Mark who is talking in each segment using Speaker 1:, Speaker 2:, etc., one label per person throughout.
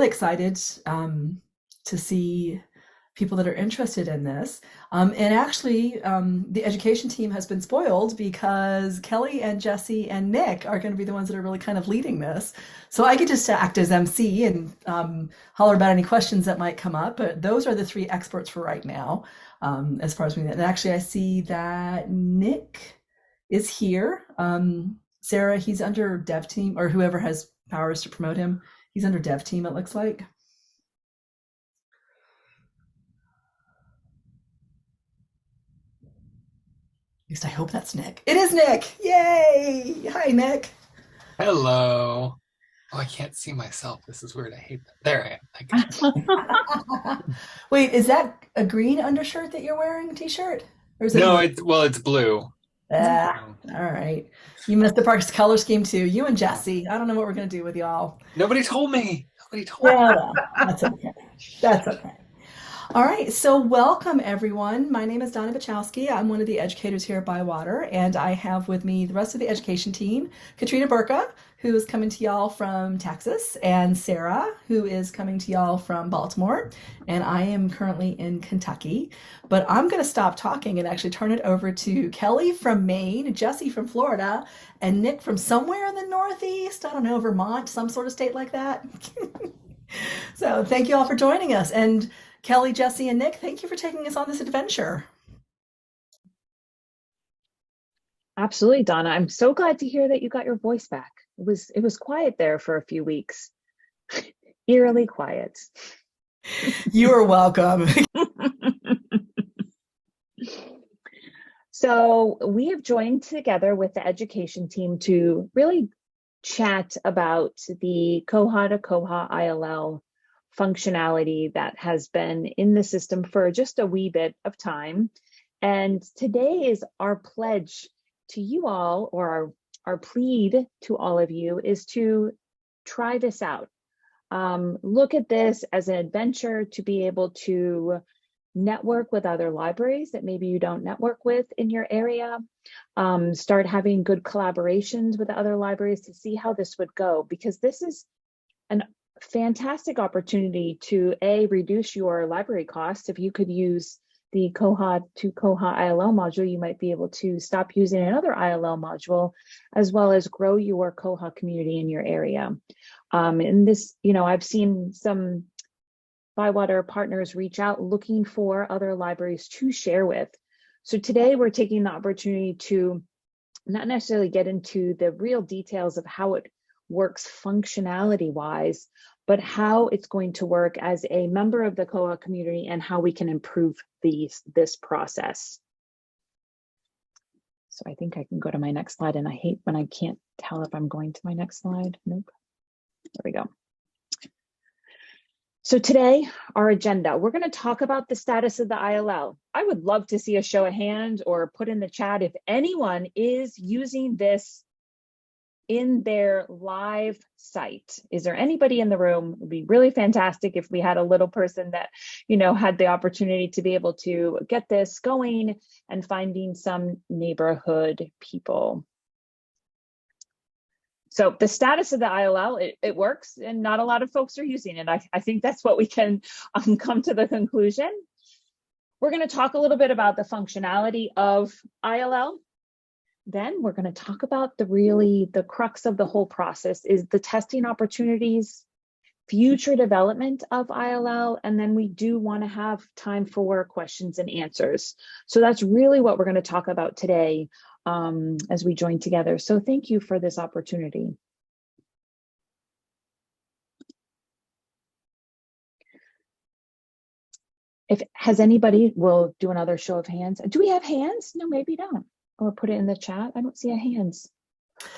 Speaker 1: really excited to see people that are interested in this. And actually, the education team has been spoiled because Kelly and Jesse and Nick are going to be the ones that are really kind of leading this. So I get just to act as MC and holler about any questions that might come up. But those are the three experts for right now, as far as we know. And actually, I see that Nick is here. Sarah, he's under dev team, or whoever has powers to promote him. He's under dev team, it looks like. At least I hope that's Nick. It is Nick! Yay! Hi, Nick.
Speaker 2: Hello. Oh, I can't see myself. This is weird. I hate that. There I am. I got
Speaker 1: Wait, is that a green undershirt that you're wearing, t-shirt? Or is it
Speaker 2: No,
Speaker 1: blue?
Speaker 2: it's blue.
Speaker 1: Ah,
Speaker 2: Um,
Speaker 1: all right. You missed the park's color scheme too. You and Jesse. I don't know what we're gonna do with y'all.
Speaker 2: Nobody told me. Nobody told me.
Speaker 1: Yeah, well, that's okay. That's okay. All right, so welcome everyone. My name is Donna Bachowski. I'm one of the educators here at Bywater, and I have with me the rest of the education team, Katrina Burka, who is coming to y'all from Texas, and Sarah, who is coming to y'all from Baltimore, and I am currently in Kentucky. But I'm going to stop talking and actually turn it over to Kelly from Maine, Jesse from Florida, and Nick from somewhere in the Northeast. I don't know, Vermont, some sort of state like that. So thank you all for joining us. And Kelly, Jesse, and Nick, thank you for taking us on this adventure.
Speaker 3: Absolutely, Donna. I'm so glad to hear that you got your voice back. It was quiet there for a few weeks. Eerily quiet.
Speaker 1: You are welcome.
Speaker 3: So we have joined together with the education team to really chat about the Koha to Koha ILL functionality that has been in the system for just a wee bit of time. And today is our pledge to you all, or our plead to all of you, is to try this out. Look at this as an adventure to be able to network with other libraries that maybe you don't network with in your area. Start having good collaborations with other libraries to see how this would go, because this is an fantastic opportunity to reduce your library costs. If you could use the Koha to Koha ILL module, you might be able to stop using another ILL module, as well as grow your Koha community in your area. And this, I've seen some Bywater partners reach out looking for other libraries to share with. So today we're taking the opportunity to not necessarily get into the real details of how it works functionality wise, but how it's going to work as a member of the Koha community and how we can improve this process. So I think I can go to my next slide, and I hate when I can't tell if I'm going to my next slide. Nope. There we go. So today, our agenda, we're going to talk about the status of the ILL. I would love to see a show of hands or put in the chat if anyone is using this in their live site. Is there anybody in the room? It would be really fantastic if we had a little person that, had the opportunity to be able to get this going and finding some neighborhood people. So the status of the ILL, it works, and not a lot of folks are using it. I think that's what we can come to the conclusion. We're going to talk a little bit about the functionality of ILL. Then we're going to talk about the crux of the whole process is the testing opportunities, future development of ILL, and then we do want to have time for questions and answers. So that's really what we're going to talk about today as we join together. So thank you for this opportunity. Has anybody, will do another show of hands. Do we have hands? No, maybe not. Or put it in the chat. I don't see a hands.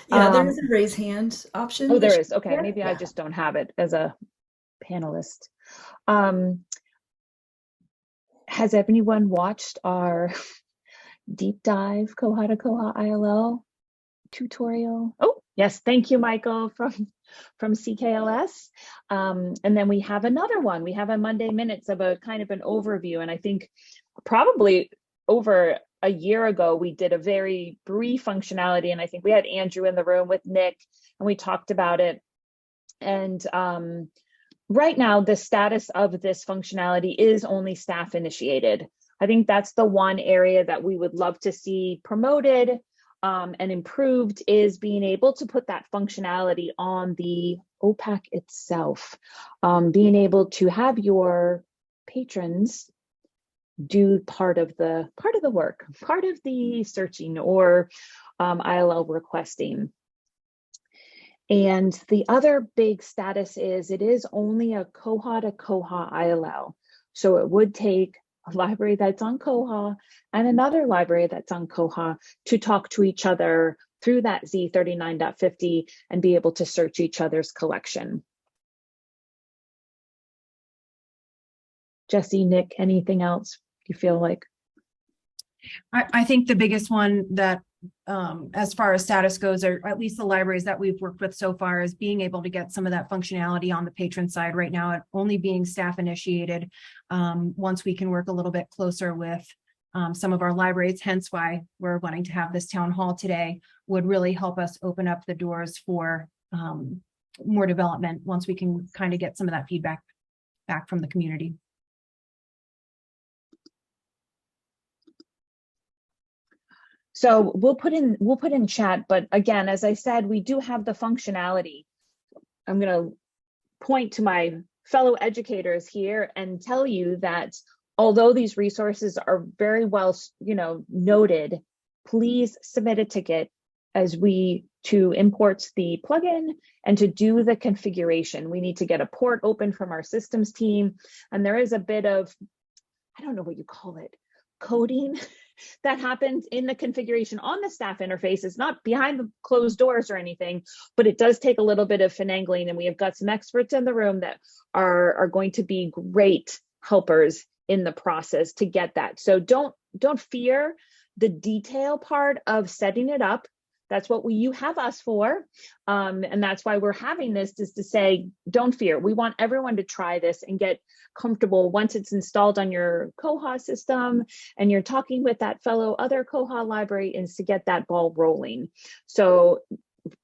Speaker 1: Yeah, there is a raise hand option.
Speaker 3: Oh, there is. Okay,
Speaker 1: Yeah.
Speaker 3: maybe I just don't have it as a panelist. Has anyone watched our deep dive Koha to Koha ILL tutorial? Oh, yes, thank you, Michael from CKLS. And then we have another one. We have a Monday Minutes of a kind of an overview. And I think probably over a year ago, we did a very brief functionality. And I think we had Andrew in the room with Nick, and we talked about it. And right now, the status of this functionality is only staff initiated. I think that's the one area that we would love to see promoted and improved, is being able to put that functionality on the OPAC itself, being able to have your patrons do part of the work, part of the searching or ILL requesting. And the other big status is it is only a Koha to Koha ILL. So it would take a library that's on Koha and another library that's on Koha to talk to each other through that Z39.50 and be able to search each other's collection. Jesse, Nick, anything else you feel like?
Speaker 4: I think the biggest one that as far as status goes, or at least the libraries that we've worked with so far, is being able to get some of that functionality on the patron side. Right now, it only being staff initiated. Once we can work a little bit closer with some of our libraries, hence why we're wanting to have this town hall today, would really help us open up the doors for more development once we can kind of get some of that feedback back from the community.
Speaker 3: So we'll put in chat, but again, as I said, we do have the functionality. I'm going to point to my fellow educators here and tell you that although these resources are very well, noted, please submit a ticket to import the plugin and to do the configuration. We need to get a port open from our systems team, and there is a bit of, I don't know what you call it, coding that happens in the configuration on the staff interface. It's not behind the closed doors or anything, but it does take a little bit of finagling, and we have got some experts in the room that are going to be great helpers in the process to get that. So don't fear the detail part of setting it up. That's what you have us for. And that's why we're having this, is to say, don't fear. We want everyone to try this and get comfortable once it's installed on your Koha system and you're talking with that fellow other Koha library, is to get that ball rolling. So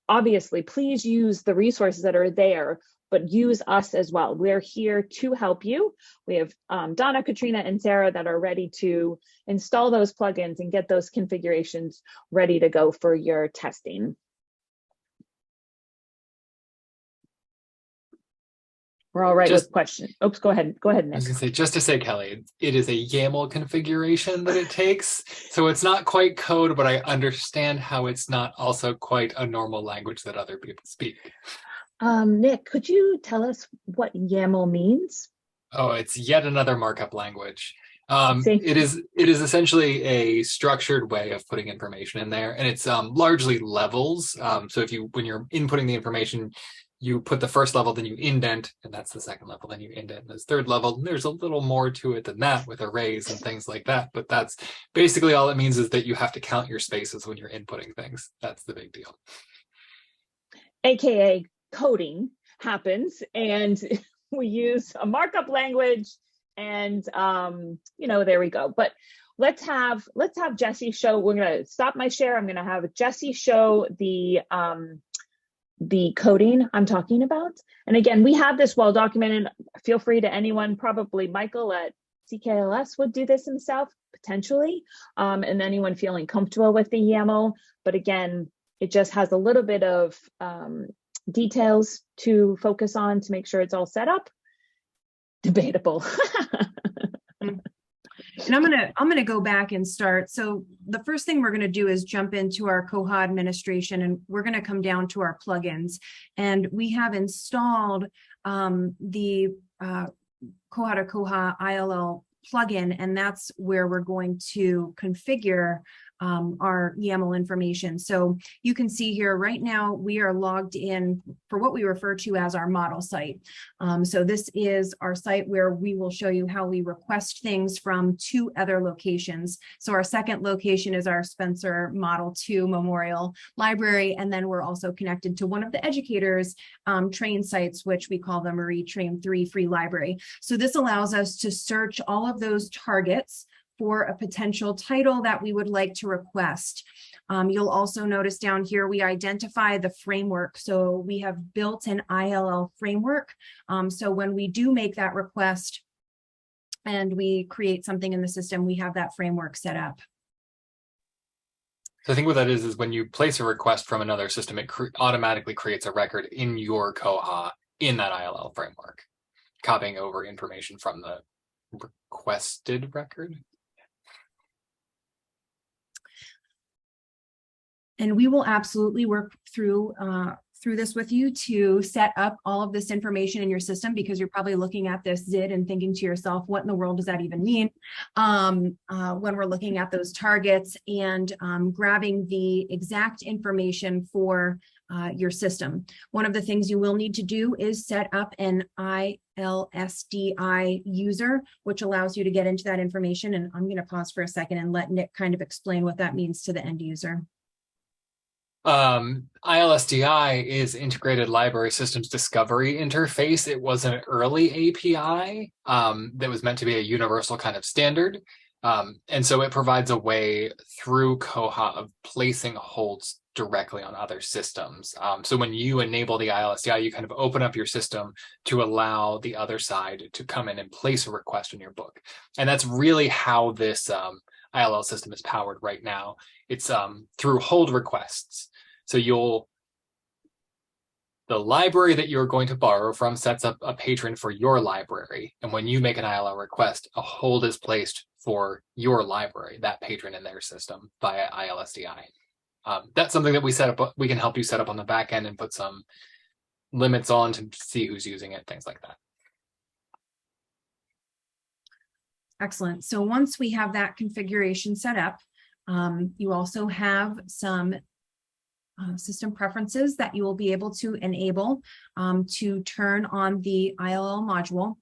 Speaker 3: obviously, please use the resources that are there, but use us as well. We're here to help you. We have Donna, Katrina, and Sarah that are ready to install those plugins and get those configurations ready to go for your testing. We're all right with questions. Oops, go ahead, Nick.
Speaker 2: I was gonna say, just to say, Kelly, it is a YAML configuration that it takes. So it's not quite code, but I understand how it's not also quite a normal language that other people speak.
Speaker 3: Nick, could you tell us what YAML means?
Speaker 2: Oh, it's yet another markup language. It is essentially a structured way of putting information in there, and it's largely levels. So when you're inputting the information, you put the first level, then you indent, and that's the second level, then you indent, and this third level. There's a little more to it than that with arrays and things like that, but that's basically all it means, is that you have to count your spaces when you're inputting things. That's the big deal.
Speaker 3: AKA coding happens, and we use a markup language, and there we go. But let's have Jesse show. We're gonna stop my share. I'm gonna have Jesse show the coding I'm talking about. And again, we have this well documented. Feel free to anyone, probably Michael at CKLS would do this himself, potentially, and anyone feeling comfortable with the YAML. But again, it just has a little bit of details to focus on to make sure it's all set up. Debatable.
Speaker 4: And I'm gonna go back and start. So the first thing we're gonna do is jump into our Koha administration, and we're gonna come down to our plugins. And we have installed the Koha to Koha ILL plugin, and that's where we're going to configure our YAML information. So you can see here right now we are logged in for what we refer to as our model site. So this is our site where we will show you how we request things from 2 other locations. So our second location is our Spencer Model 2 Memorial Library, and then we're also connected to one of the educators' train sites, which we call the Marie Train 3 Free Library. So this allows us to search all of those targets for a potential title that we would like to request. You'll also notice down here, we identify the framework. So we have built an ILL framework. So when we do make that request and we create something in the system, we have that framework set up.
Speaker 2: So I think what that is when you place a request from another system, it automatically creates a record in your Koha in that ILL framework, copying over information from the requested record.
Speaker 4: And we will absolutely work through this with you to set up all of this information in your system, because you're probably looking at this ZID and thinking to yourself, what in the world does that even mean? When we're looking at those targets and grabbing the exact information for your system. One of the things you will need to do is set up an ILSDI user, which allows you to get into that information. And I'm going to pause for a second and let Nick kind of explain what that means to the end user.
Speaker 2: ILSDI is Integrated Library Systems Discovery Interface. It was an early API that was meant to be a universal kind of standard. And so it provides a way through Koha of placing holds directly on other systems. So when you enable the ILSDI, you kind of open up your system to allow the other side to come in and place a request in your book. And that's really how this ILL system is powered right now. It's through hold requests. So the library that you're going to borrow from sets up a patron for your library. And when you make an ILL request, a hold is placed for your library, that patron in their system via ILSDI. That's something that we set up. We can help you set up on the back end and put some limits on to see who's using it, things like that.
Speaker 4: Excellent. So once we have that configuration set up, you also have some system preferences that you will be able to enable to turn on the ILL module.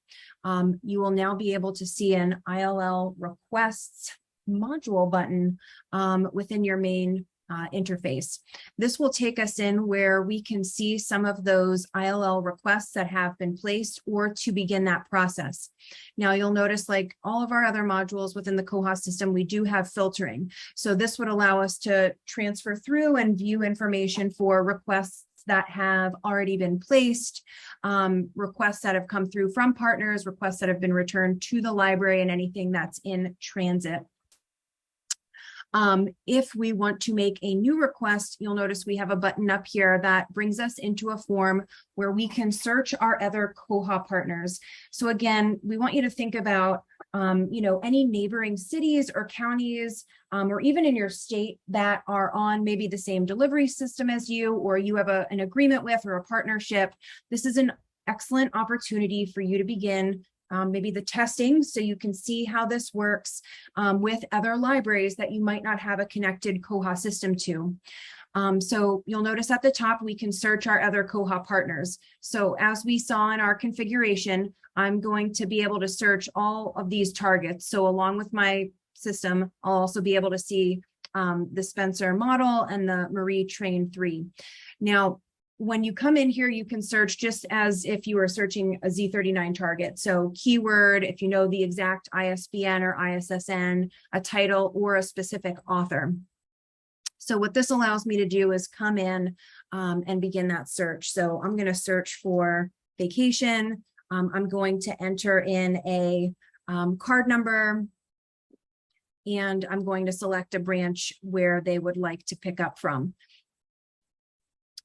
Speaker 4: You will now be able to see an ILL requests module button within your main interface. This will take us in where we can see some of those ILL requests that have been placed or to begin that process. Now you'll notice, like all of our other modules within the Koha system, we do have filtering. So this would allow us to transfer through and view information for requests that have already been placed, requests that have come through from partners, requests that have been returned to the library, and anything that's in transit. If we want to make a new request, you'll notice we have a button up here that brings us into a form where we can search our other Koha partners. So again, we want you to think about, any neighboring cities or counties, or even in your state that are on maybe the same delivery system as you, or you have an agreement with or a partnership. This is an excellent opportunity for you to begin maybe the testing, so you can see how this works with other libraries that you might not have a connected Koha system to. So you'll notice at the top, we can search our other Koha partners. So as we saw in our configuration, I'm going to be able to search all of these targets. So along with my system, I'll also be able to see the Spencer model and the Marie Train 3. Now, when you come in here, you can search just as if you were searching a Z39 target. So keyword, if you know the exact ISBN or ISSN, a title, or a specific author. So what this allows me to do is come in and begin that search. So I'm going to search for vacation. I'm going to enter in a card number, and I'm going to select a branch where they would like to pick up from.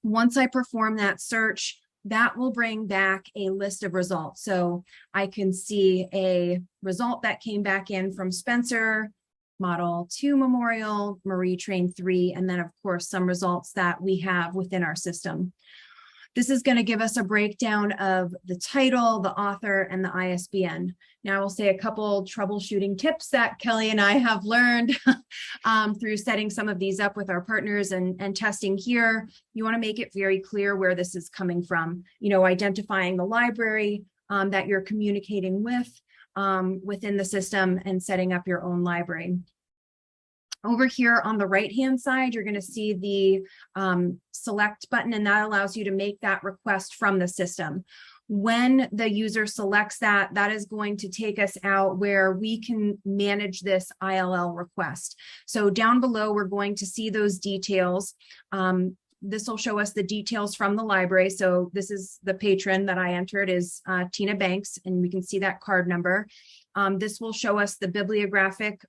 Speaker 4: Once I perform that search, that will bring back a list of results. So I can see a result that came back in from Spencer, Model 2 Memorial, Marie Train 3, and then of course some results that we have within our system. This is going to give us a breakdown of the title, the author, and the ISBN. Now, I will say a couple troubleshooting tips that Kelly and I have learned through setting some of these up with our partners and testing here. You want to make it very clear where this is coming from. Identifying the library that you're communicating with within the system and setting up your own library. Over here on the right-hand side, you're going to see the select button, and that allows you to make that request from the system. When the user selects that, that is going to take us out where we can manage this ILL request. So down below, we're going to see those details. This will show us the details from the library. So this is the patron that I entered is Tina Banks, and we can see that card number. This will show us the bibliographic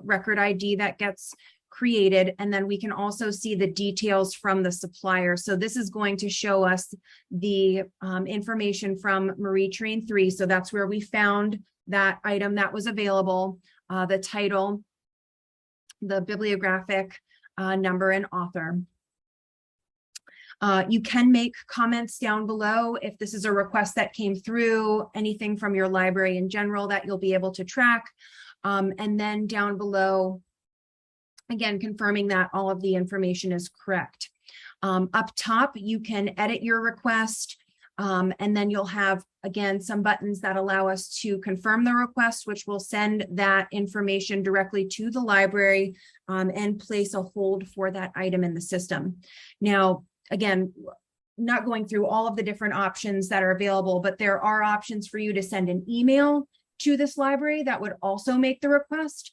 Speaker 4: record ID that gets created, and then we can also see the details from the supplier. So this is going to show us the information from Marie Train 3. So that's where we found that item that was available, the title, the bibliographic number, and author. You can make comments down below if this is a request that came through, anything from your library in general that you'll be able to track. And then down below, again, confirming that all of the information is correct. Up top, you can edit your request, and then you'll have, again, some buttons that allow us to confirm the request, which will send that information directly to the library and place a hold for that item in the system. Now, again, not going through all of the different options that are available, but there are options for you to send an email to this library that would also make the request.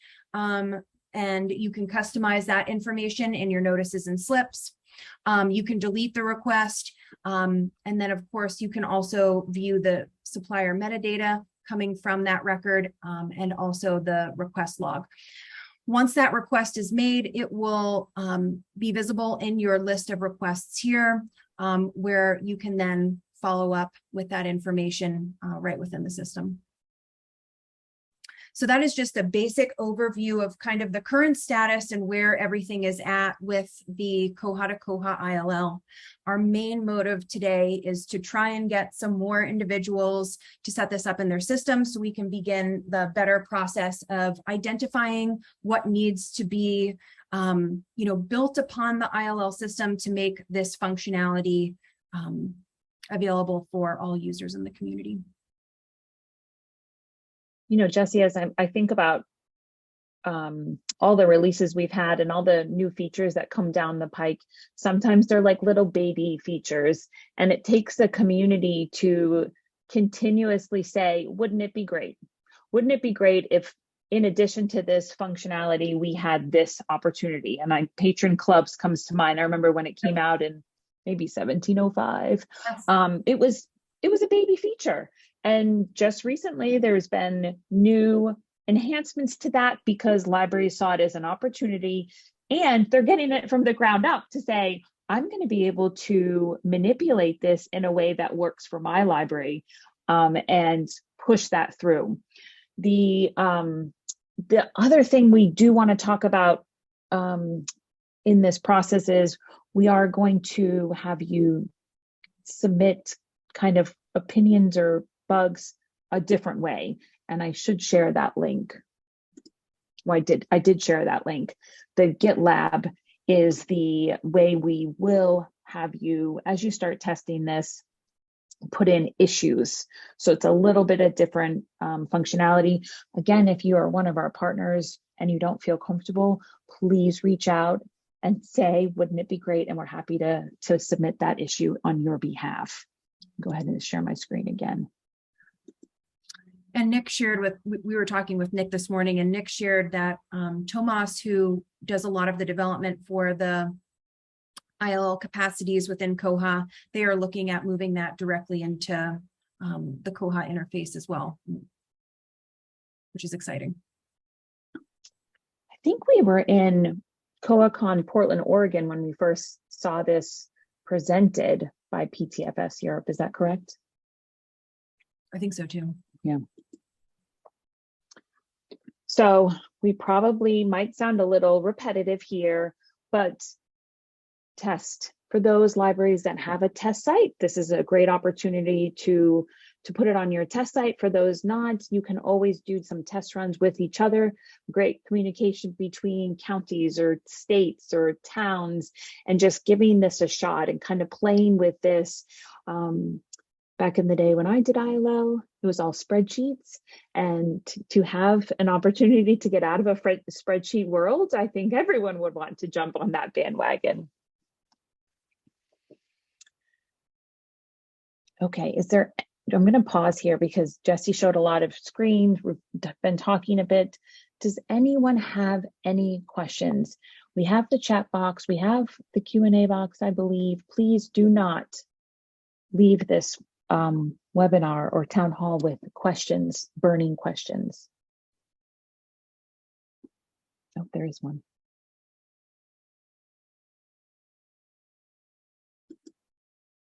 Speaker 4: And you can customize that information in your notices and slips. You can delete the request. And then, of course, you can also view the supplier metadata coming from that record and also the request log. Once that request is made, it will be visible in your list of requests here, where you can then follow up with that information right within the system. So that is just a basic overview of kind of the current status and where everything is at with the Koha to Koha ILL. Our main motive today is to try and get some more individuals to set this up in their system so we can begin the better process of identifying what needs to be built upon the ILL system to make this functionality available for all users in the community.
Speaker 3: You know, Jesse, as I think about all the releases we've had and all the new features that come down the pike, sometimes they're like little baby features, and it takes the community to continuously say, wouldn't it be great? Wouldn't it be great if, in addition to this functionality, we had this opportunity? And Patron Clubs comes to mind. I remember when it came out in maybe 1705. It was a baby feature. And just recently, there's been new enhancements to that because libraries saw it as an opportunity, and they're getting it from the ground up to say, I'm going to be able to manipulate this in a way that works for my library and push that through. The other thing we do want to talk about in this process is we are going to have you submit kind of opinions or bugs a different way, and I should share that link. Well, I did share that link. The GitLab is the way we will have you, as you start testing this, put in issues. So it's a little bit of different functionality. Again, if you are one of our partners and you don't feel comfortable, please reach out and say, wouldn't it be great? And we're happy to submit that issue on your behalf. Go ahead and share my screen again.
Speaker 4: And Nick shared we were talking with Nick this morning, and Nick shared that Tomas, who does a lot of the development for the ILL capacities within Koha, they are looking at moving that directly into the Koha interface as well, which is exciting.
Speaker 3: I think we were in KohaCon Portland, Oregon when we first saw this presented by PTFS Europe. Is that correct?
Speaker 4: I think so too.
Speaker 3: Yeah. So we probably might sound a little repetitive here, but test. For those libraries that have a test site, this is a great opportunity to put it on your test site. For those not, you can always do some test runs with each other. Great communication between counties or states or towns, and just giving this a shot and kind of playing with this. Back in the day when I did ILL, it was all spreadsheets, and to have an opportunity to get out of a spreadsheet world, I think everyone would want to jump on that bandwagon. Okay, is there I'm going to pause here because Jesse showed a lot of screens. We've been talking a bit. Does anyone have any questions? We have the chat box. We have the Q&A box, I believe. Please do not leave this webinar or town hall with questions, burning questions. Oh, there is one.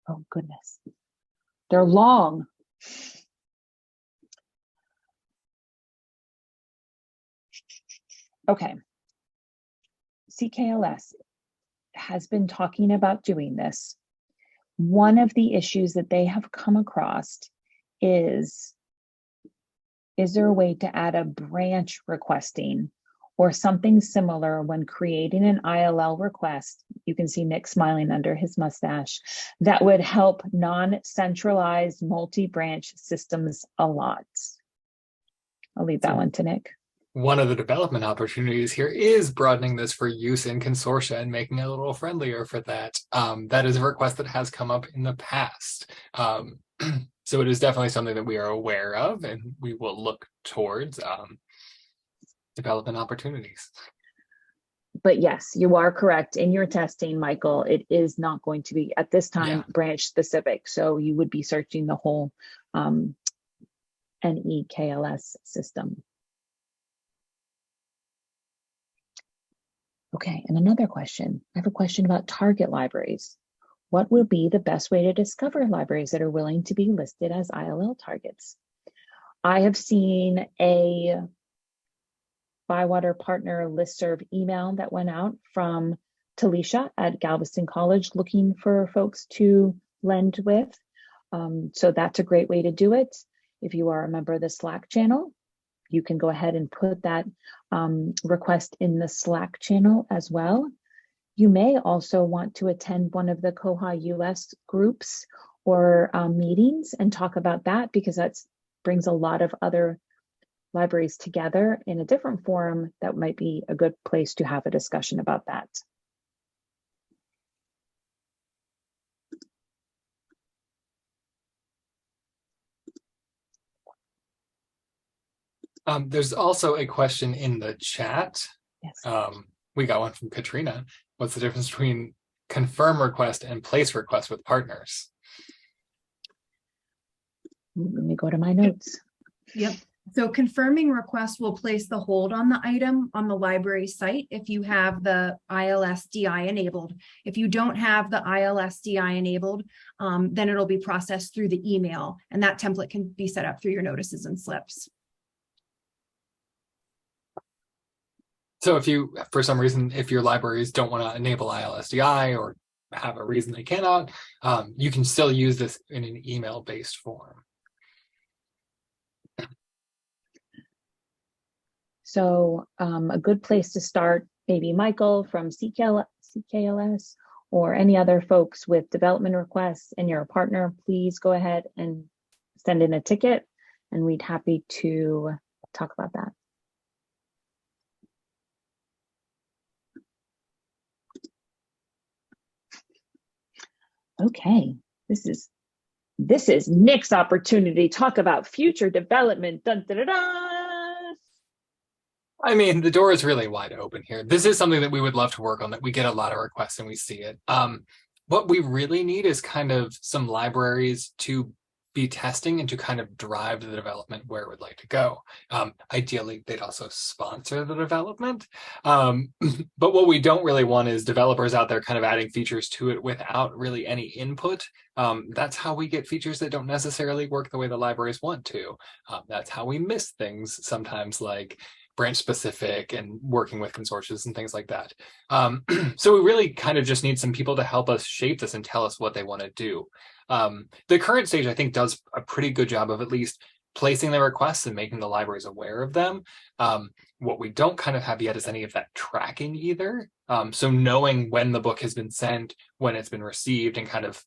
Speaker 3: Oh, goodness. They're long. Okay. CKLS has been talking about doing this. One of the issues that they have come across is there a way to add a branch requesting or something similar when creating an ILL request? You can see Nick smiling under his mustache. That would help non-centralized multi-branch systems a lot. I'll leave that one to Nick.
Speaker 2: One of the development opportunities here is broadening this for use in consortia and making it a little friendlier for that. That is a request that has come up in the past. So it is definitely something that we are aware of, and we will look towards development opportunities.
Speaker 3: But yes, you are correct. In your testing, Michael, it is not going to be, at this time, branch specific. So you would be searching the whole NEKLS system. Okay, and another question. I have a question about target libraries. What will be the best way to discover libraries that are willing to be listed as ILL targets? I have seen a Bywater partner listserv email that went out from Talisha at Galveston College looking for folks to lend with. So that's a great way to do it. If you are a member of the Slack channel, you can go ahead and put that request in the Slack channel as well. You may also want to attend one of the Koha US groups or meetings and talk about that, because that brings a lot of other libraries together in a different forum. That might be a good place to have a discussion about that.
Speaker 2: There's also a question in the chat.
Speaker 3: Yes.
Speaker 2: We got one from Katrina. What's the difference between confirm request and place request with partners?
Speaker 3: Let me go to my notes.
Speaker 4: Yep. So confirming request will place the hold on the item on the library site if you have the ILSDI enabled. If you don't have the ILSDI enabled, then it'll be processed through the email, and that template can be set up through your notices and slips.
Speaker 2: So if you, for some reason, if your libraries don't want to enable ILSDI or have a reason they cannot, you can still use this in an email-based form.
Speaker 3: So a good place to start, maybe Michael from CKLS or any other folks with development requests and you're a partner, please go ahead and send in a ticket and we'd happy to talk about that. Okay, this is Nick's opportunity. Talk about future development. Dun, dun, dun, dun.
Speaker 2: I mean, the door is really wide open here. This is something that we would love to work on, that we get a lot of requests and we see it. What we really need is kind of some libraries to be testing and to kind of drive the development where it would like to go. Ideally, they'd also sponsor the development. But what we don't really want is developers out there kind of adding features to it without really any input. That's how we get features that don't necessarily work the way the libraries want to. That's how we miss things sometimes, like branch specific and working with consortia and things like that. So we really kind of just need some people to help us shape this and tell us what they want to do. The current stage, I think, does a pretty good job of at least placing the requests and making the libraries aware of them. What we don't kind of have yet is any of that tracking either. So knowing when the book has been sent, when it's been received, and kind of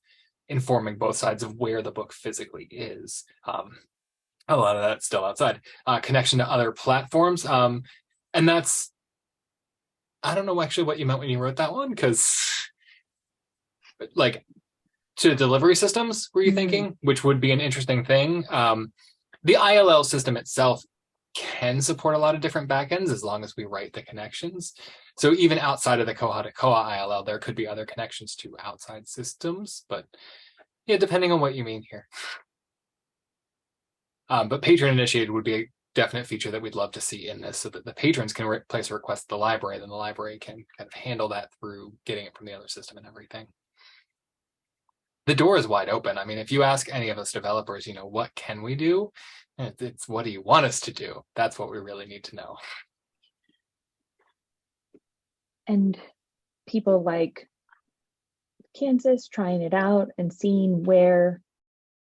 Speaker 2: informing both sides of where the book physically is. A lot of that's still outside. Connection to other platforms. And that's, I don't know actually what you meant when you wrote that one, because like to delivery systems, were you thinking? Which would be an interesting thing. The ILL system itself can support a lot of different backends as long as we write the connections. So even outside of the Koha to Koha ILL, there could be other connections to outside systems, but yeah, depending on what you mean here. But patron initiated would be a definite feature that we'd love to see in this, so that the patrons can place a request to the library, then the library can kind of handle that through getting it from the other system and everything. The door is wide open. I mean, if you ask any of us developers, you know, what can we do? It's what do you want us to do? That's what we really need to know.
Speaker 3: And people like Kansas trying it out and seeing where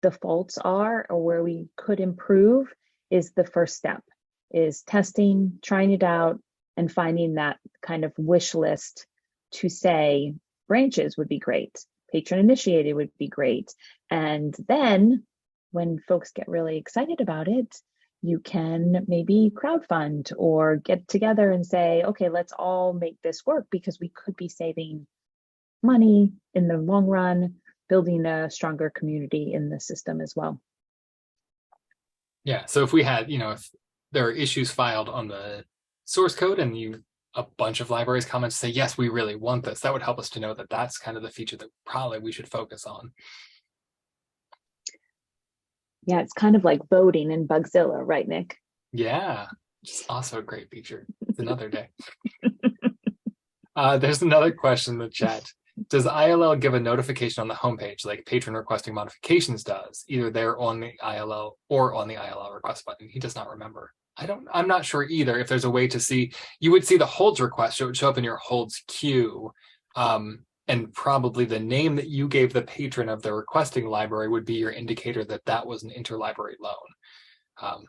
Speaker 3: the faults are or where we could improve is the first step, is testing, trying it out, and finding that kind of wish list to say branches would be great, patron initiated would be great. And then when folks get really excited about it, you can maybe crowdfund or get together and say, okay, let's all make this work, because we could be saving money in the long run, building a stronger community in the system as well.
Speaker 2: Yeah, so if we had, you know, if there are issues filed on the source code and a bunch of libraries comment to say, yes, we really want this, that would help us to know that that's kind of the feature that probably we should focus on.
Speaker 3: Yeah, it's kind of like voting in Bugzilla, right, Nick?
Speaker 2: Yeah, it's also a great feature. It's another day. There's another question in the chat. Does ILL give a notification on the homepage like patron requesting modifications does, either there on the ILL or on the ILL request button? He does not remember. I'm not sure either if there's a way to see. You would see the holds request, so it would show up in your holds queue. And probably the name that you gave the patron of the requesting library would be your indicator that that was an interlibrary loan.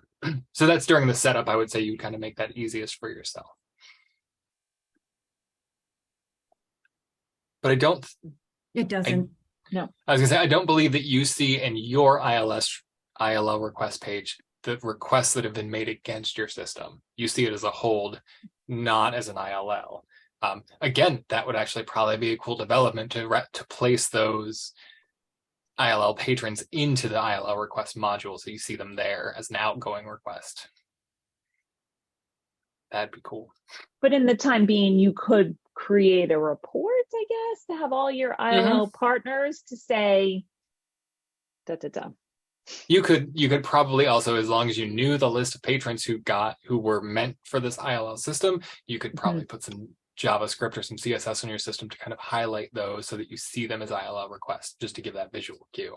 Speaker 2: So that's during the setup. I would say you kind of make that easiest for yourself. But
Speaker 4: It doesn't.
Speaker 3: No.
Speaker 2: I was gonna say, I don't believe that you see in your ILL request page the requests that have been made against your system. You see it as a hold, not as an ILL. Again, that would actually probably be a cool development to place those ILL patrons into the ILL request module, so you see them there as an outgoing request. That'd be cool.
Speaker 3: But in the time being, you could create a report, I guess, to have all your ILL partners to say da da da.
Speaker 2: You could probably also, as long as you knew the list of patrons who were meant for this ILL system, you could probably put some JavaScript or some CSS on your system to kind of highlight those so that you see them as ILL requests, just to give that visual cue.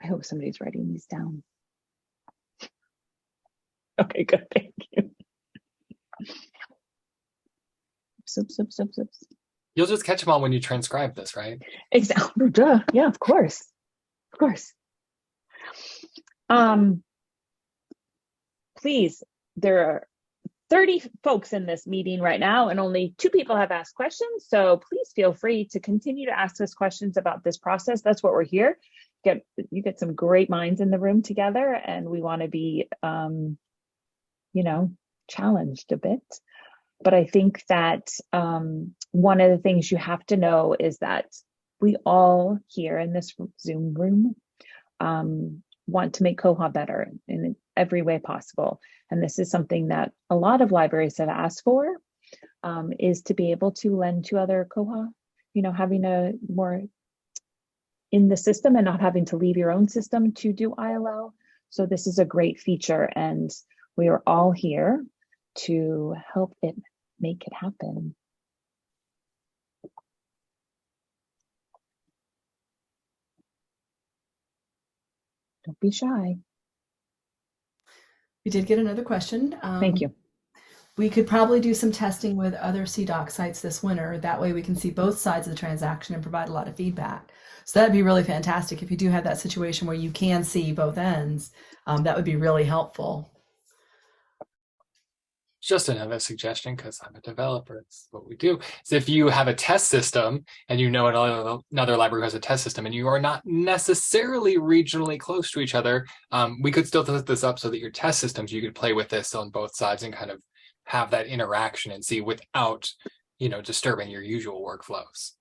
Speaker 3: I hope somebody's writing these down. Okay, good, thank you. Oops.
Speaker 2: You'll just catch them all when you transcribe this, right?
Speaker 3: Exactly. Duh. Yeah, of course. Of course. Please, there are 30 folks in this meeting right now, and only 2 people have asked questions. So please feel free to continue to ask us questions about this process. That's what we're here. You get some great minds in the room together, and we want to be, challenged a bit. But I think that one of the things you have to know is that we all here in this Zoom room want to make Koha better in every way possible. And this is something that a lot of libraries have asked for, is to be able to lend to other Koha, having a more in the system and not having to leave your own system to do ILL. So this is a great feature, and we are all here to help it make it happen. Don't be shy.
Speaker 1: We did get another question.
Speaker 3: Thank you.
Speaker 1: We could probably do some testing with other CDOC sites this winter. That way we can see both sides of the transaction and provide a lot of feedback. So that'd be really fantastic. If you do have that situation where you can see both ends, that would be really helpful.
Speaker 2: Just another suggestion, because I'm a developer, it's what we do. So if you have a test system and another library has a test system and you are not necessarily regionally close to each other, we could still set this up so that your test systems, you could play with this on both sides and kind of have that interaction and see without, disturbing your usual workflows.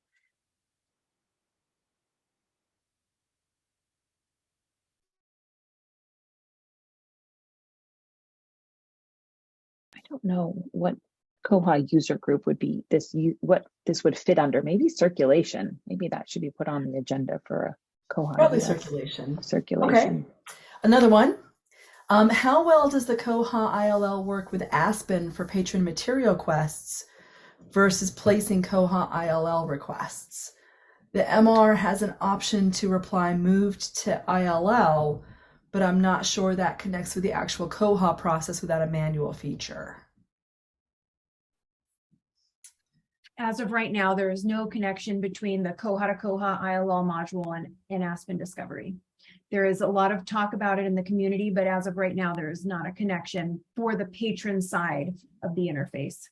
Speaker 3: I don't know what Koha user group would be what this would fit under. Maybe circulation. Maybe that should be put on the agenda for a Koha.
Speaker 1: Probably circulation.
Speaker 3: Circulation.
Speaker 1: Okay. Another one. How well does the Koha ILL work with Aspen for patron material requests versus placing Koha ILL requests? The MR has an option to reply moved to ILL, but I'm not sure that connects with the actual Koha process without a manual feature.
Speaker 4: As of right now, there is no connection between the Koha to Koha ILL module and Aspen Discovery. There is a lot of talk about it in the community, but as of right now, there is not a connection for the patron side of the interface.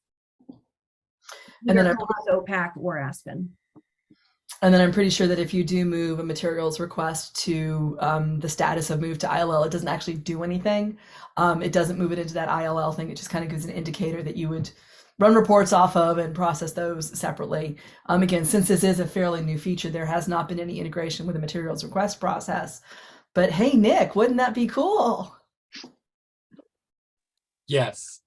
Speaker 1: And then
Speaker 4: Koha, OPAC, or Aspen.
Speaker 1: And then I'm pretty sure that if you do move a materials request to the status of move to ILL, it doesn't actually do anything. It doesn't move it into that ILL thing. It just kind of gives an indicator that you would run reports off of and process those separately. Again, since this is a fairly new feature, there has not been any integration with the materials request process. But hey, Nick, wouldn't that be cool?
Speaker 2: Yes.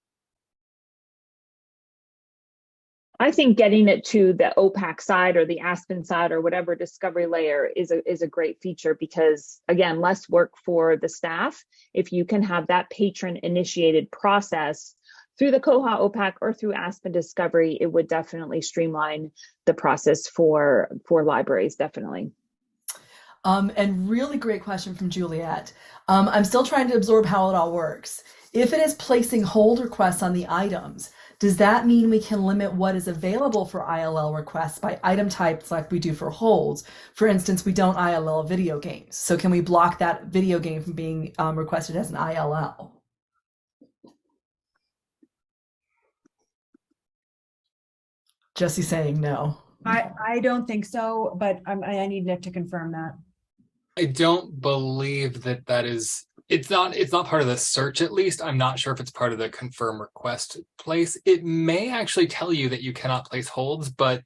Speaker 3: I think getting it to the OPAC side or the Aspen side or whatever discovery layer is a great feature because, again, less work for the staff. If you can have that patron initiated process through the Koha OPAC or through Aspen Discovery, it would definitely streamline the process for libraries, definitely.
Speaker 1: And really great question from Juliet. I'm still trying to absorb how it all works. If it is placing hold requests on the items, does that mean we can limit what is available for ILL requests by item types like we do for holds? For instance, we don't ILL video games. So can we block that video game from being requested as an ILL? Jesse's saying no.
Speaker 4: I don't think so, but I need Nick to confirm that.
Speaker 2: I don't believe that is, it's not part of the search, at least. I'm not sure if it's part of the confirm request place. It may actually tell you that you cannot place holds, but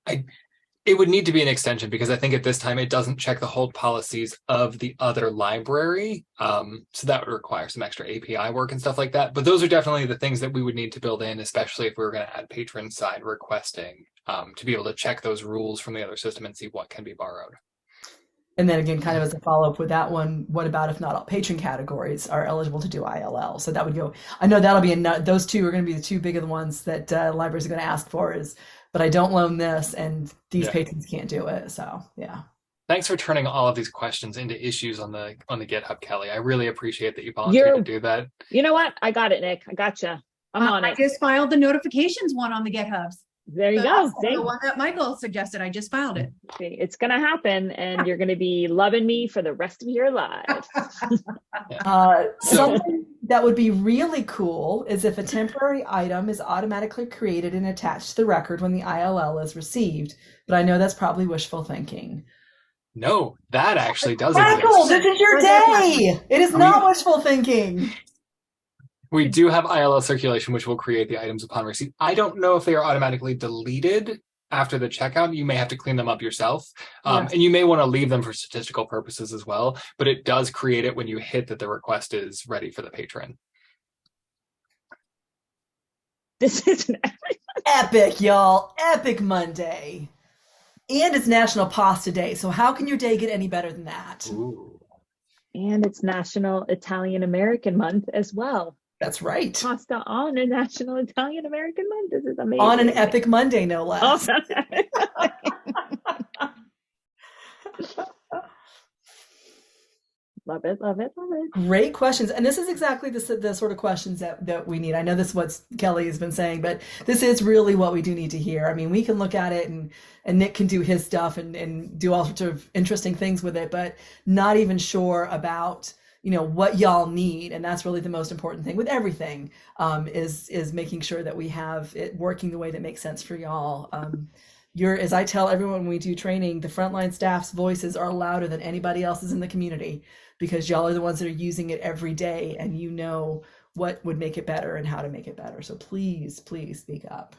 Speaker 2: it would need to be an extension because I think at this time it doesn't check the hold policies of the other library. So that would require some extra API work and stuff like that. But those are definitely the things that we would need to build in, especially if we were going to add patron side requesting to be able to check those rules from the other system and see what can be borrowed.
Speaker 1: And then again, kind of as a follow-up with that one, what about if not all patron categories are eligible to do ILL? So that would go, I know that'll be, those two are going to be the two big of the ones that libraries are going to ask for is, but I don't loan this and these patrons can't do it. So yeah.
Speaker 2: Thanks for turning all of these questions into issues on the GitHub, Kelly. I really appreciate that you volunteered to do that.
Speaker 3: You know what? I got it, Nick. I gotcha. I'm on it.
Speaker 4: I just filed the notifications one on the GitHubs.
Speaker 3: There you go.
Speaker 4: The one that Michael suggested. I just filed it.
Speaker 3: See, it's going to happen, and you're going to be loving me for the rest of your lives.
Speaker 1: Something that would be really cool is if a temporary item is automatically created and attached to the record when the ILL is received. But I know that's probably wishful thinking.
Speaker 2: No, that actually does
Speaker 1: Michael,
Speaker 2: exist.
Speaker 1: this is your day. It is not wishful thinking.
Speaker 2: We do have ILL circulation, which will create the items upon receipt. I don't know if they are automatically deleted after the checkout. You may have to clean them up yourself. And you may want to leave them for statistical purposes as well. But it does create it when you hit that the request is ready for the patron.
Speaker 3: This is an
Speaker 1: epic, y'all. Epic Monday. And it's National Pasta Day. So how can your day get any better than that?
Speaker 2: Ooh.
Speaker 3: And it's National Italian American Month as well.
Speaker 1: That's right.
Speaker 3: Pasta on a National Italian American Month. This is amazing.
Speaker 1: On an epic Monday, no less.
Speaker 3: Love it, love it, love it.
Speaker 1: Great questions. And this is exactly the sort of questions that we need. I know this is what Kelly has been saying, but this is really what we do need to hear. I mean, we can look at it and Nick can do his stuff and do all sorts of interesting things with it, but not even sure about what y'all need. And that's really the most important thing with everything, is making sure that we have it working the way that makes sense for y'all. As I tell everyone when we do training, the frontline staff's voices are louder than anybody else's in the community because y'all are the ones that are using it every day and what would make it better and how to make it better. So please, please speak up.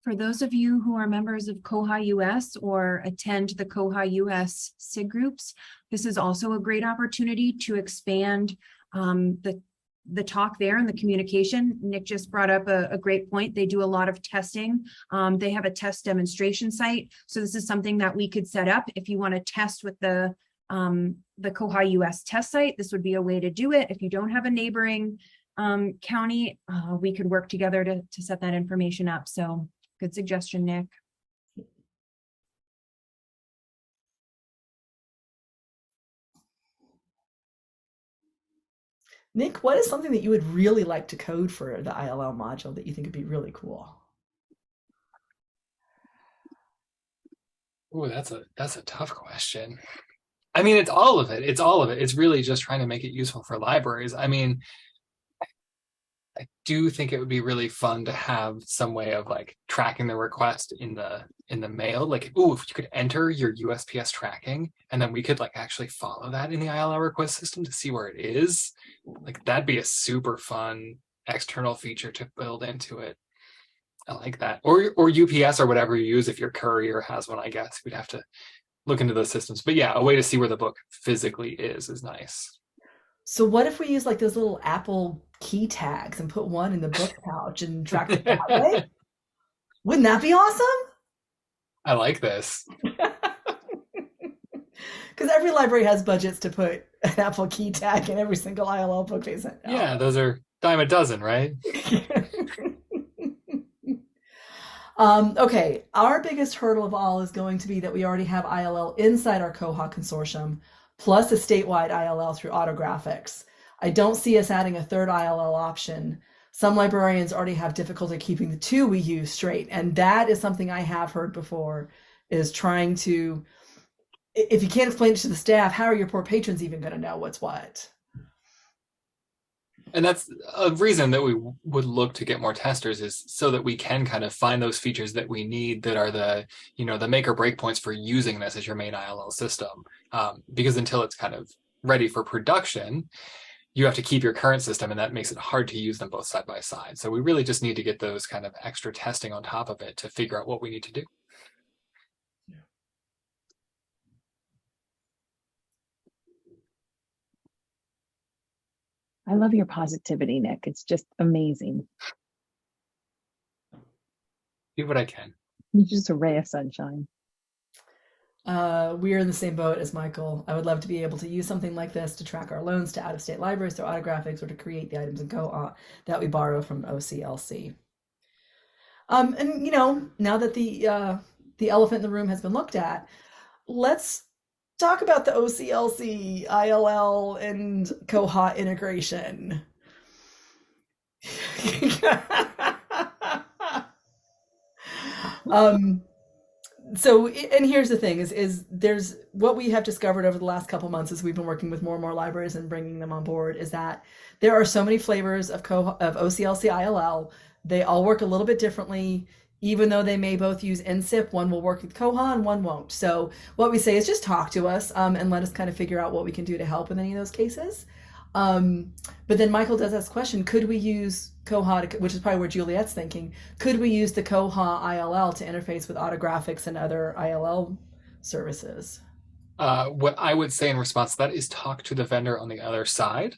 Speaker 4: For those of you who are members of Koha US or attend the Koha US SIG groups, this is also a great opportunity to expand the talk there and the communication. Nick just brought up a great point. They do a lot of testing. They have a test demonstration site. So this is something that we could set up. If you want to test with the Koha US test site, this would be a way to do it. If you don't have a neighboring county, we could work together to set that information up. So good suggestion, Nick.
Speaker 1: Nick, what is something that you would really like to code for the ILL module that you think would be really cool?
Speaker 2: Oh, that's a tough question. I mean, it's all of it. It's all of it. It's really just trying to make it useful for libraries. I mean, I do think it would be really fun to have some way of like tracking the request in the mail. Like, oh, if you could enter your USPS tracking, and then we could like actually follow that in the ILL request system to see where it is. Like, that'd be a super fun external feature to build into it. I like that. Or UPS or whatever you use. If your courier has one, I guess we'd have to look into those systems. But yeah, a way to see where the book physically is nice.
Speaker 1: So what if we use like those little Apple key tags and put one in the book pouch and track it that way? Wouldn't that be awesome?
Speaker 2: I like this.
Speaker 1: Because every library has budgets to put an Apple key tag in every single ILL book they send out.
Speaker 2: Yeah, those are dime a dozen, right?
Speaker 1: Okay, our biggest hurdle of all is going to be that we already have ILL inside our Koha consortium, plus a statewide ILL through Autographics. I don't see us adding a third ILL option. Some librarians already have difficulty keeping the two we use straight, and that is something I have heard before, is trying to, if you can't explain it to the staff, how are your poor patrons even going to know what's what?
Speaker 2: And that's a reason that we would look to get more testers, is so that we can kind of find those features that we need that are the make or break points for using this as your main ILL system. Because until it's kind of ready for production, you have to keep your current system, and that makes it hard to use them both side by side. So we really just need to get those kind of extra testing on top of it to figure out what we need to do.
Speaker 3: I love your positivity, Nick. It's just amazing.
Speaker 2: Do what I can.
Speaker 3: You're just a ray of sunshine.
Speaker 1: We're in the same boat as Michael. I would love to be able to use something like this to track our loans to out-of-state libraries through Autographics, or to create the items in Koha that we borrow from OCLC. And now that the elephant in the room has been looked at, let's talk about the OCLC, ILL, and Koha integration. So, and here's the thing is there's what we have discovered over the last couple months as we've been working with more and more libraries and bringing them on board, is that there are so many flavors of OCLC ILL. They all work a little bit differently. Even though they may both use NSIP, one will work with Koha and one won't. So what we say is just talk to us and let us kind of figure out what we can do to help in any of those cases. But then Michael does ask a question, could we use Koha, which is probably where Juliet's thinking, could we use the Koha ILL to interface with Autographics and other ILL services?
Speaker 2: What I would say in response to that is talk to the vendor on the other side.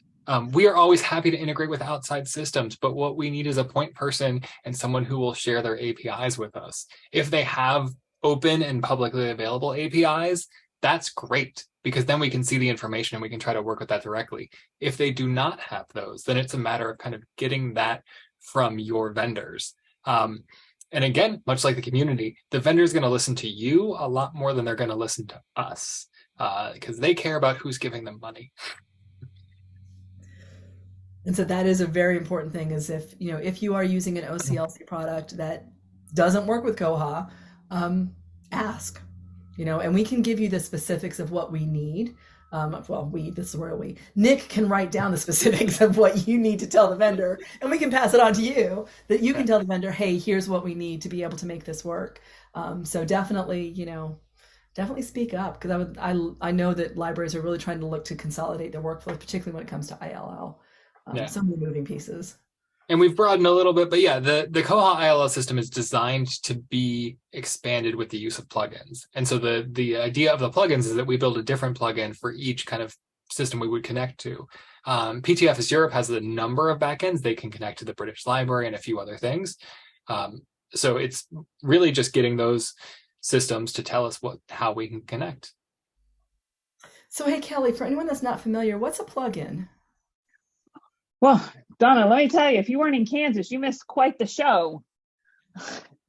Speaker 2: We are always happy to integrate with outside systems, but what we need is a point person and someone who will share their APIs with us. If they have open and publicly available APIs, that's great, because then we can see the information and we can try to work with that directly. If they do not have those, then it's a matter of kind of getting that from your vendors. And again, much like the community, the vendor is going to listen to you a lot more than they're going to listen to us, because they care about who's giving them money.
Speaker 1: And so that is a very important thing, is if you are using an OCLC product that doesn't work with Koha, ask, and we can give you the specifics of what we need. this is where Nick can write down the specifics of what you need to tell the vendor, and we can pass it on to you, that you can tell the vendor, hey, here's what we need to be able to make this work. So definitely, definitely speak up, because I know that libraries are really trying to look to consolidate their workflow, particularly when it comes to ILL. So many moving pieces.
Speaker 2: And we've broadened a little bit, but yeah, the Koha ILL system is designed to be expanded with the use of plugins. And so the idea of the plugins is that we build a different plugin for each kind of system we would connect to. PTFS Europe has a number of backends. They can connect to the British Library and a few other things. So it's really just getting those systems to tell us how we can connect.
Speaker 1: So hey, Kelly, for anyone that's not familiar, what's a plugin?
Speaker 3: Well, Donna, let me tell you, if you weren't in Kansas, you missed quite the show.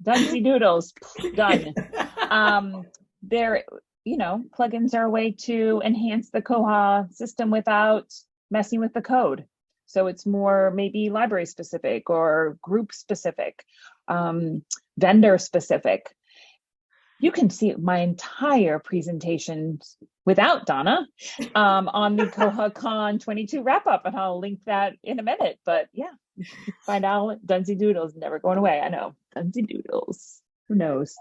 Speaker 3: Dunsey Doodles, done. Plugins are a way to enhance the Koha system without messing with the code. So it's more maybe library specific or group specific, vendor specific. You can see my entire presentation without Donna on the Koha Con 22 wrap up, and I'll link that in a minute. But yeah, find out Dunsey Doodles never going away. I know, Dunsey Doodles. Who knows?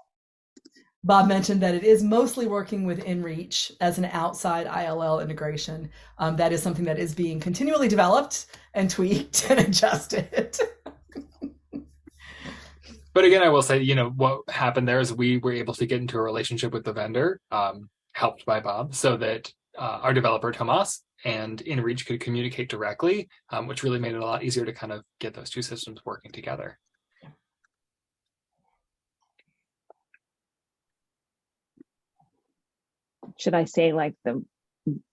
Speaker 1: Bob mentioned that it is mostly working with InReach as an outside ILL integration. That is something that is being continually developed and tweaked and adjusted.
Speaker 2: But again, I will say, what happened there is we were able to get into a relationship with the vendor, helped by Bob, so that our developer, Tomas, and InReach could communicate directly, which really made it a lot easier to kind of get those two systems working together.
Speaker 3: Should I say like the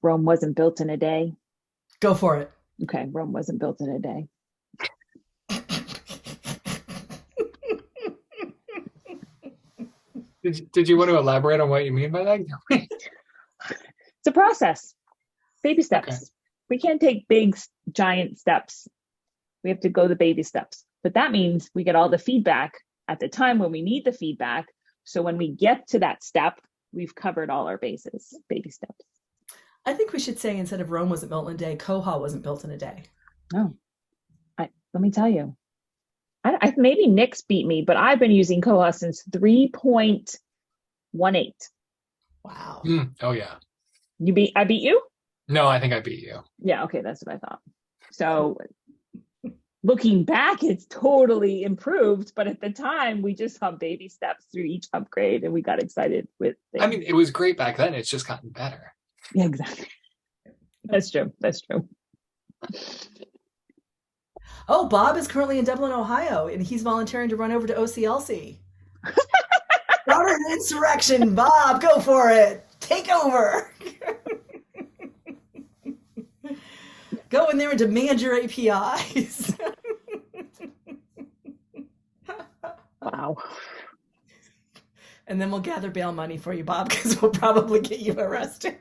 Speaker 3: Rome wasn't built in a day?
Speaker 1: Go for it.
Speaker 3: Okay, Rome wasn't built in a day.
Speaker 2: Did you want to elaborate on what you mean by that?
Speaker 3: It's a process, baby steps. Okay. We can't take big, giant steps. We have to go the baby steps. But that means we get all the feedback at the time when we need the feedback. So when we get to that step, we've covered all our bases, baby steps.
Speaker 1: I think we should say, instead of Rome wasn't built in a day, Koha wasn't built in a day.
Speaker 3: No, let me tell you. I maybe Nick's beat me, but I've been using Koha since 3.18.
Speaker 1: Wow.
Speaker 2: Oh yeah.
Speaker 3: I beat you?
Speaker 2: No, I think I beat you.
Speaker 3: Yeah, okay, that's what I thought. So looking back, it's totally improved, but at the time we just saw baby steps through each upgrade and we got excited with things.
Speaker 2: I mean, it was great back then. It's just gotten better.
Speaker 3: Yeah, exactly. That's true.
Speaker 1: Oh, Bob is currently in Dublin, Ohio, and he's volunteering to run over to OCLC. Start an insurrection, Bob. Go for it. Take over. Go in there and demand your APIs.
Speaker 3: Wow.
Speaker 1: And then we'll gather bail money for you, Bob, because we'll probably get you arrested.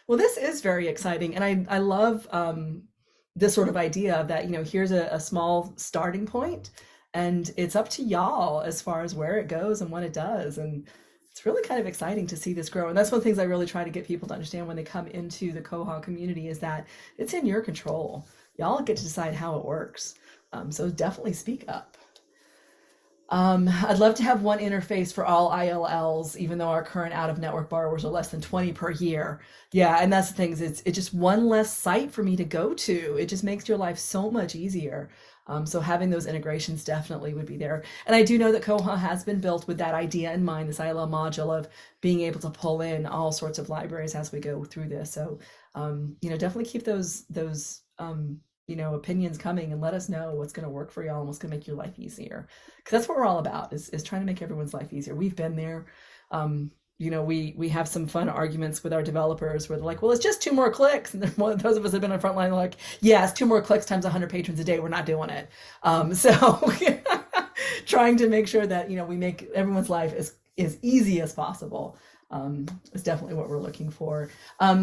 Speaker 1: Well, this is very exciting, and I love this sort of idea that, here's a small starting point, and it's up to y'all as far as where it goes and what it does, and it's really kind of exciting to see this grow. And that's one of the things I really try to get people to understand when they come into the Koha community, is that it's in your control. Y'all get to decide how it works. So definitely speak up. I'd love to have one interface for all ILLs, even though our current out-of-network borrowers are less than 20 per year. Yeah, and that's the thing, is it's just one less site for me to go to. It just makes your life so much easier. So having those integrations definitely would be there. And I do know that Koha has been built with that idea in mind, this ILL module of being able to pull in all sorts of libraries as we go through this. So, definitely keep those opinions coming, and let us know what's going to work for y'all and what's going to make your life easier. Because that's what we're all about, is trying to make everyone's life easier. We've been there. We have some fun arguments with our developers where they're like, well, it's just 2 more clicks. And then one of those of us have been on front line, like, yeah, it's 2 more clicks times 100 patrons a day. We're not doing it. So trying to make sure that, we make everyone's life as easy as possible. Is definitely what we're looking for.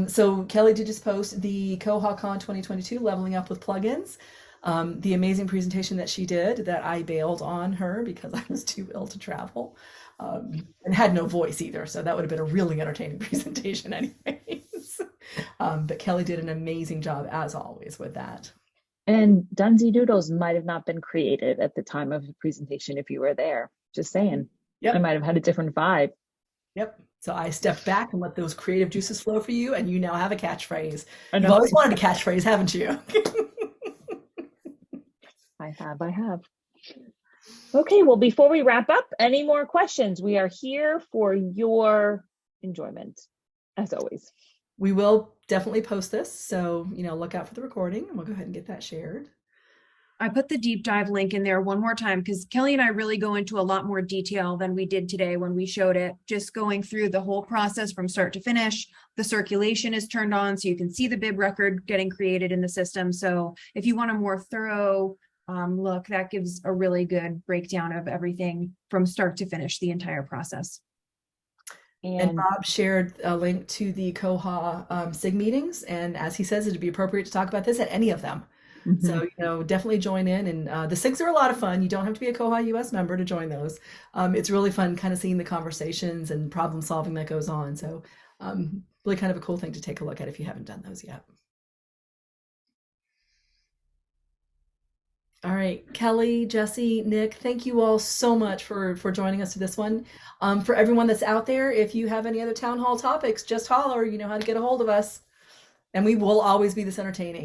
Speaker 1: So Kelly did just post the Koha Con 2022 Leveling Up with Plugins. The amazing presentation that she did, that I bailed on her because I was too ill to travel. and had no voice either. So that would have been a really entertaining presentation anyways. But Kelly did an amazing job as always with that.
Speaker 3: And Dunsey Doodles might have not been created at the time of the presentation if you were there. Just saying.
Speaker 1: Yep.
Speaker 3: I might have had a different vibe.
Speaker 1: Yep. So I stepped back and let those creative juices flow for you, and you now have a catchphrase. You've always wanted a catchphrase, haven't you?
Speaker 3: I have. Okay, well, before we wrap up, any more questions? We are here for your enjoyment, as always.
Speaker 1: We will definitely post this, so look out for the recording, and we'll go ahead and get that shared.
Speaker 4: I put the deep dive link in there one more time because Kelly and I really go into a lot more detail than we did today when we showed it, just going through the whole process from start to finish. The circulation is turned on so you can see the bib record getting created in the system. So if you want a more thorough look, that gives a really good breakdown of everything from start to finish, the entire process.
Speaker 1: And Bob shared a link to the Koha SIG meetings. And as he says, it'd be appropriate to talk about this at any of them. So, definitely join in. And the SIGs are a lot of fun. You don't have to be a Koha US member to join those. It's really fun kind of seeing the conversations and problem solving that goes on. So really kind of a cool thing to take a look at if you haven't done those yet. All right, Kelly, Jesse, Nick, thank you all so much for joining us to this one. For everyone that's out there, if you have any other town hall topics, just holler. You know how to get a hold of us. And we will always be this entertaining.